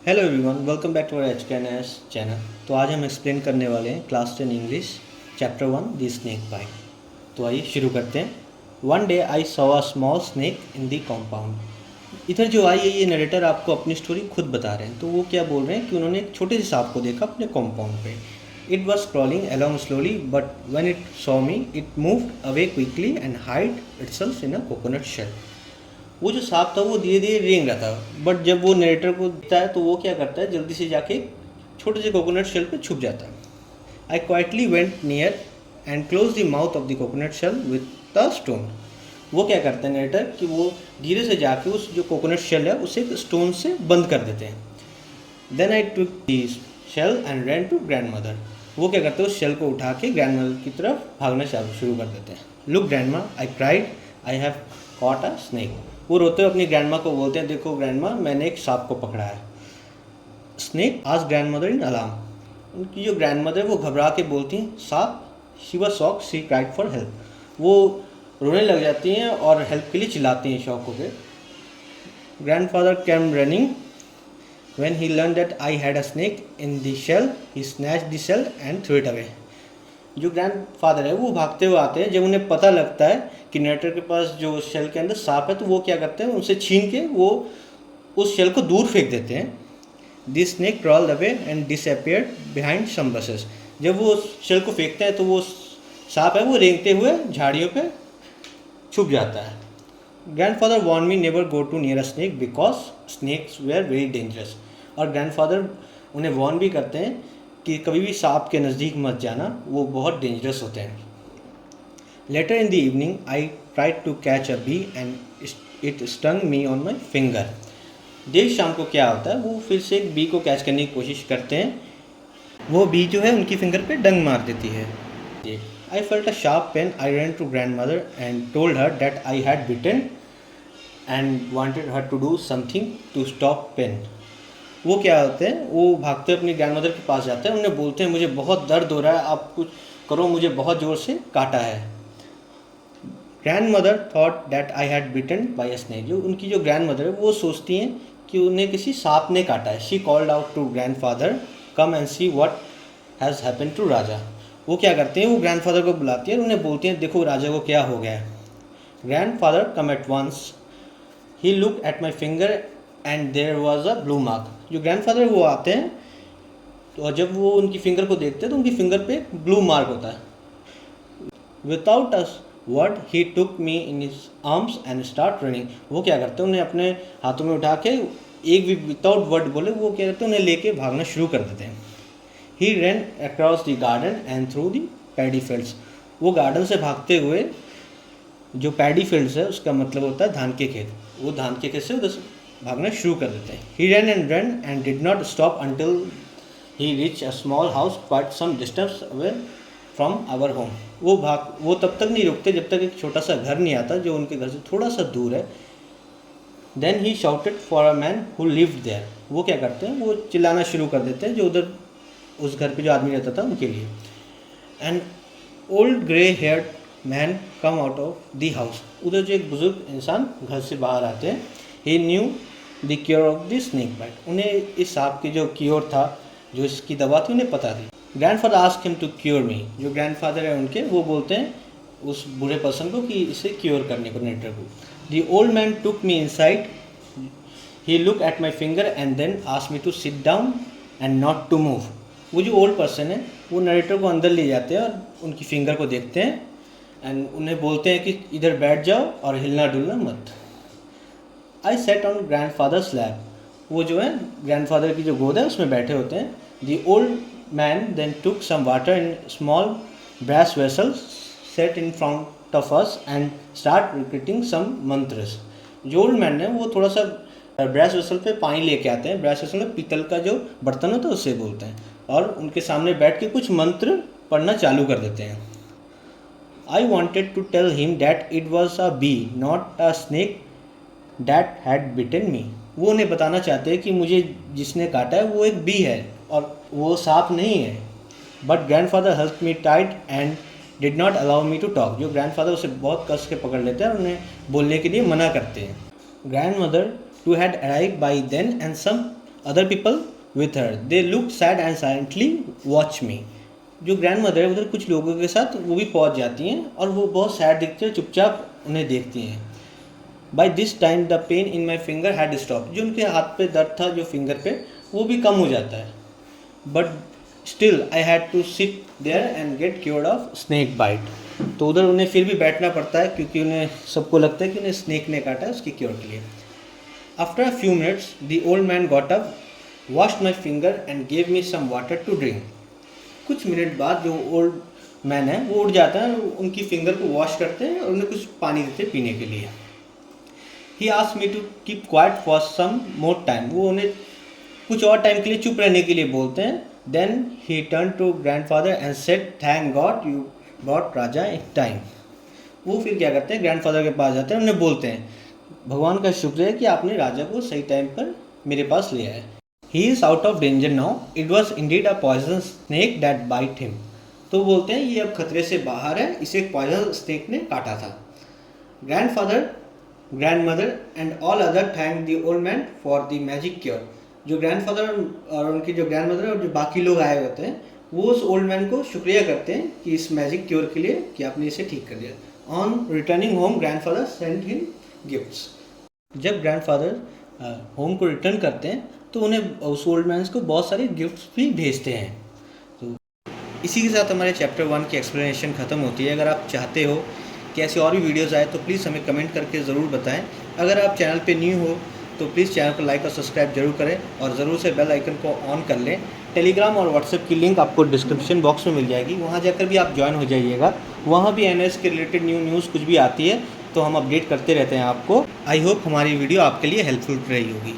Hello everyone, welcome back to our H channel. तो आज हम एक्सप्लेन करने वाले हैं class 10 English chapter 1 the snake bite. तो आइए शुरू करते हैं। One day I saw a small snake in the compound. इधर जो आई है ये नरेटर आपको अपनी स्टोरी खुद बता रहे हैं। तो वो क्या बोल रहे हैं कि उन्होंने एक छोटे से सांप को देखा अपने कॉम्पाउंड पे। It was crawling along slowly but when it saw me it moved away quickly and hide itself in a coconut shell. वो जो सांप था वो धीरे धीरे रेंग रहा था, बट जब वो नरेटर को दिखता है तो वो क्या करता है, जल्दी से जाके छोटे से कोकोनट शेल पे छुप जाता है। I quietly went near and close the mouth of the coconut shell with the stone. वो क्या करते हैं नरेटर कि वो धीरे से जाके उस जो कोकोनट शेल है उसे एक स्टोन से बंद कर देते हैं। Then I took the shell and ran to grandmother. वो क्या करते हैं, उस शेल को उठा के ग्रैंड मदर की तरफ भागना शुरू कर देते हैं। लुक ग्रैंड मा, I cried, I have caught a snake. वो रोते हुए अपनी ग्रैंड माँ को बोलते हैं, देखो ग्रैंड माँ, मैंने एक सांप को पकड़ा है। स्नेक आज ग्रैंड मदर इन अलार्म। उनकी जो ग्रैंड मदर वो घबरा के बोलती हैं सांप। She was shock, she cried for help. वो रोने लग जाती हैं और हेल्प के लिए चिल्लाती हैं शॉक होकर। Grand father came running when he learned that I had a snake in the shell, he snatched the shell and threw it away। जो ग्रैंड फादर है वो भागते हुए आते हैं। जब उन्हें पता लगता है कि नरेटर के पास जो शेल के अंदर सांप है तो वो क्या करते हैं, उनसे छीन के वो उस शेल को दूर फेंक देते हैं। This snake crawled away and disappeared behind some bushes. जब वो उस शेल को फेंकते हैं तो वो सांप है वो रेंगते हुए झाड़ियों पे छुप जाता है। Grandfather warn me never go to near a snake because snakes were very dangerous. और ग्रैंडफादर उन्हें वॉर्न भी करते हैं कि कभी भी सांप के नज़दीक मत जाना, वो बहुत डेंजरस होते हैं। Later in the evening I tried to catch a bee and it stung me on my finger. देर शाम को क्या होता है, वो फिर से एक बी को कैच करने की कोशिश करते हैं। वो बी जो है उनकी फिंगर पे डंग मार देती है। I felt a sharp pain. I ran to grandmother and told her that I had bitten and wanted her to do something to stop pain। वो क्या होते हैं, वो भागते अपनी ग्रैंडमदर के पास जाते हैं, उन्हें बोलते हैं मुझे बहुत दर्द हो रहा है, आप कुछ करो, मुझे बहुत ज़ोर से काटा है। Grandmother thought that I had bitten by a snake. जो उनकी जो ग्रैंडमदर है वो सोचती हैं कि उन्हें किसी सांप ने काटा है। She called out to grandfather, come and see what has happened to Raja. वो क्या करते हैं, वो ग्रैंडफादर को बुलाती है और उन्हें बोलती हैं देखो राजा को क्या हो गया है। Grandfather come at once, he look at my finger and there was a blue mark. जो ग्रैंडफादर वो आते हैं तो जब वो उनकी फिंगर को देखते हैं तो उनकी फिंगर पे ब्लू मार्क होता है। Without a word he took me in his arms and start running. वो क्या करते हैं, उन्हें अपने हाथों में उठा के एक भी विदाउट वर्ड बोले वो क्या करते हैं, उन्हें लेके भागना शुरू कर देते हैं। He ran across the garden and through the paddy fields। वो गार्डन से भागते हुए, जो पैडी फील्ड्स है उसका मतलब होता है धान के खेत, वो धान के खेत से उधर भागना शुरू कर देते हैं। He ran and did not stop until he reached a small house quite some distance away from our home। वो तब तक नहीं रुकते जब तक एक छोटा सा घर नहीं आता जो उनके घर से थोड़ा सा दूर है। Then he shouted for a man who lived there। वो क्या करते हैं, वो चिल्लाना शुरू कर देते हैं जो उधर उस घर पे जो आदमी रहता था उनके लिए। And old grey heard man come out of the house. उधर जो एक बुजुर्ग इंसान घर से बाहर आते हैं। He knew the cure of the snake bite. उन्हें इस सांप की जो क्योर था, जो इसकी दवा थी, उन्हें पता थी। Grandfather ask him to cure me. जो ग्रैंडफादर है उनके वो बोलते हैं उस बूढ़े पर्सन को कि इसे क्योर करने को, नेटर को। The old man took me inside, he look at my finger and then ask me to sit down and not to move. वो जो ओल्ड पर्सन है वो नरेटर को अंदर ले जाते हैं और उनकी फिंगर को देखते हैं एंड उन्हें बोलते हैं कि इधर बैठ जाओ और हिलना डुलना मत। I set on grandfather's lap. वो जो है ग्रैंडफादर की जो गोद है उसमें बैठे होते हैं। The old man then took some water in small brass vessel set in front of us and start repeating some mantras. जो ओल्ड मैन है वो थोड़ा सा ब्रैस वेसल पे पानी लेके आते हैं। ब्रैस वेसल में पीतल का जो बर्तन होता है उससे बोलते हैं और उनके सामने बैठ के कुछ मंत्र पढ़ना चालू कर देते हैं। I wanted to tell him that it was a bee not a snake that had bitten me. वो उन्हें बताना चाहते हैं कि मुझे जिसने काटा है वो एक बी है और वो सांप नहीं है। But grandfather help me tight and did not allow me to talk. जो ग्रैंडफादर उसे बहुत कस के पकड़ लेते हैं और उन्हें बोलने के लिए मना करते हैं। Grandmother too had arrive by then and some other people with her, they look sad and silently watch me. जो ग्रैंड मदर है उधर कुछ लोगों के साथ वो भी पहुंच जाती हैं और वो बहुत सैड दिखते हैं, चुपचाप उन्हें देखती हैं। By this time the pain in my finger had stop, जो उनके हाथ पे दर्द था जो फिंगर पे वो भी कम हो जाता है। But still I had to sit there and get cured of snake bite, तो उधर उन्हें फिर भी बैठना पड़ता है क्योंकि उन्हें सबको लगता है कि उन्हें स्नेक ने काटा है, उसकी क्योर के लिए। After a few minutes the old man got up, washed my finger and gave me some water to drink. कुछ मिनट बाद जो ओल्ड मैन है वो उठ जाता है, उनकी फिंगर को वॉश करते हैं और उन्हें कुछ पानी देते हैं पीने के लिए। He asked me to keep quiet for some more time, वो उन्हें कुछ और टाइम के लिए चुप रहने के लिए बोलते हैं। Then he turn to grandfather and said thank God you brought Raja in time. वो फिर क्या करते हैं, ग्रैंडफादर के पास जाते हैं, उन्हें बोलते हैं भगवान का शुक्र है कि आपने राजा को सही टाइम पर मेरे पास ले आए। He is out of danger now, it was indeed a poison snake that bite him. तो बोलते हैं ये अब खतरे से बाहर है, इसे एक पॉइजन स्नेक ने काटा था। Grandfather, grandmother and all other thank the old man for the magic cure. जो ग्रैंडफादर और उनकी जो ग्रैंडमदर और जो बाकी लोग आए होते हैं वो उस ओल्ड मैन को शुक्रिया करते हैं कि इस मैजिक क्योर के लिए कि आपने इसे ठीक कर दिया। On returning home grandfather send him gifts. जब ग्रैंडफादर होम को रिटर्न करते हैं तो उन्हें उस ओल्ड मैन को बहुत सारे गिफ्ट्स भी भेजते हैं। तो इसी के साथ हमारे चैप्टर 1 की एक्सप्लेनेशन ख़त्म होती है। अगर आप चाहते हो कि ऐसी और भी वीडियोज़ आए तो प्लीज़ हमें कमेंट करके ज़रूर बताएं। अगर आप चैनल पे न्यू हो तो प्लीज़ चैनल को लाइक और सब्सक्राइब जरूर करें और ज़रूर से बेल आइकन को ऑन कर लें। टेलीग्राम और व्हाट्सएप की लिंक आपको डिस्क्रिप्शन बॉक्स में मिल जाएगी, वहाँ जाकर भी आप ज्वाइन हो जाइएगा। वहाँ भी एनएस के रिलेटेड न्यूज़ कुछ भी आती है तो हम अपडेट करते रहते हैं आपको। आई होप हमारी वीडियो आपके लिए हेल्पफुल रही होगी।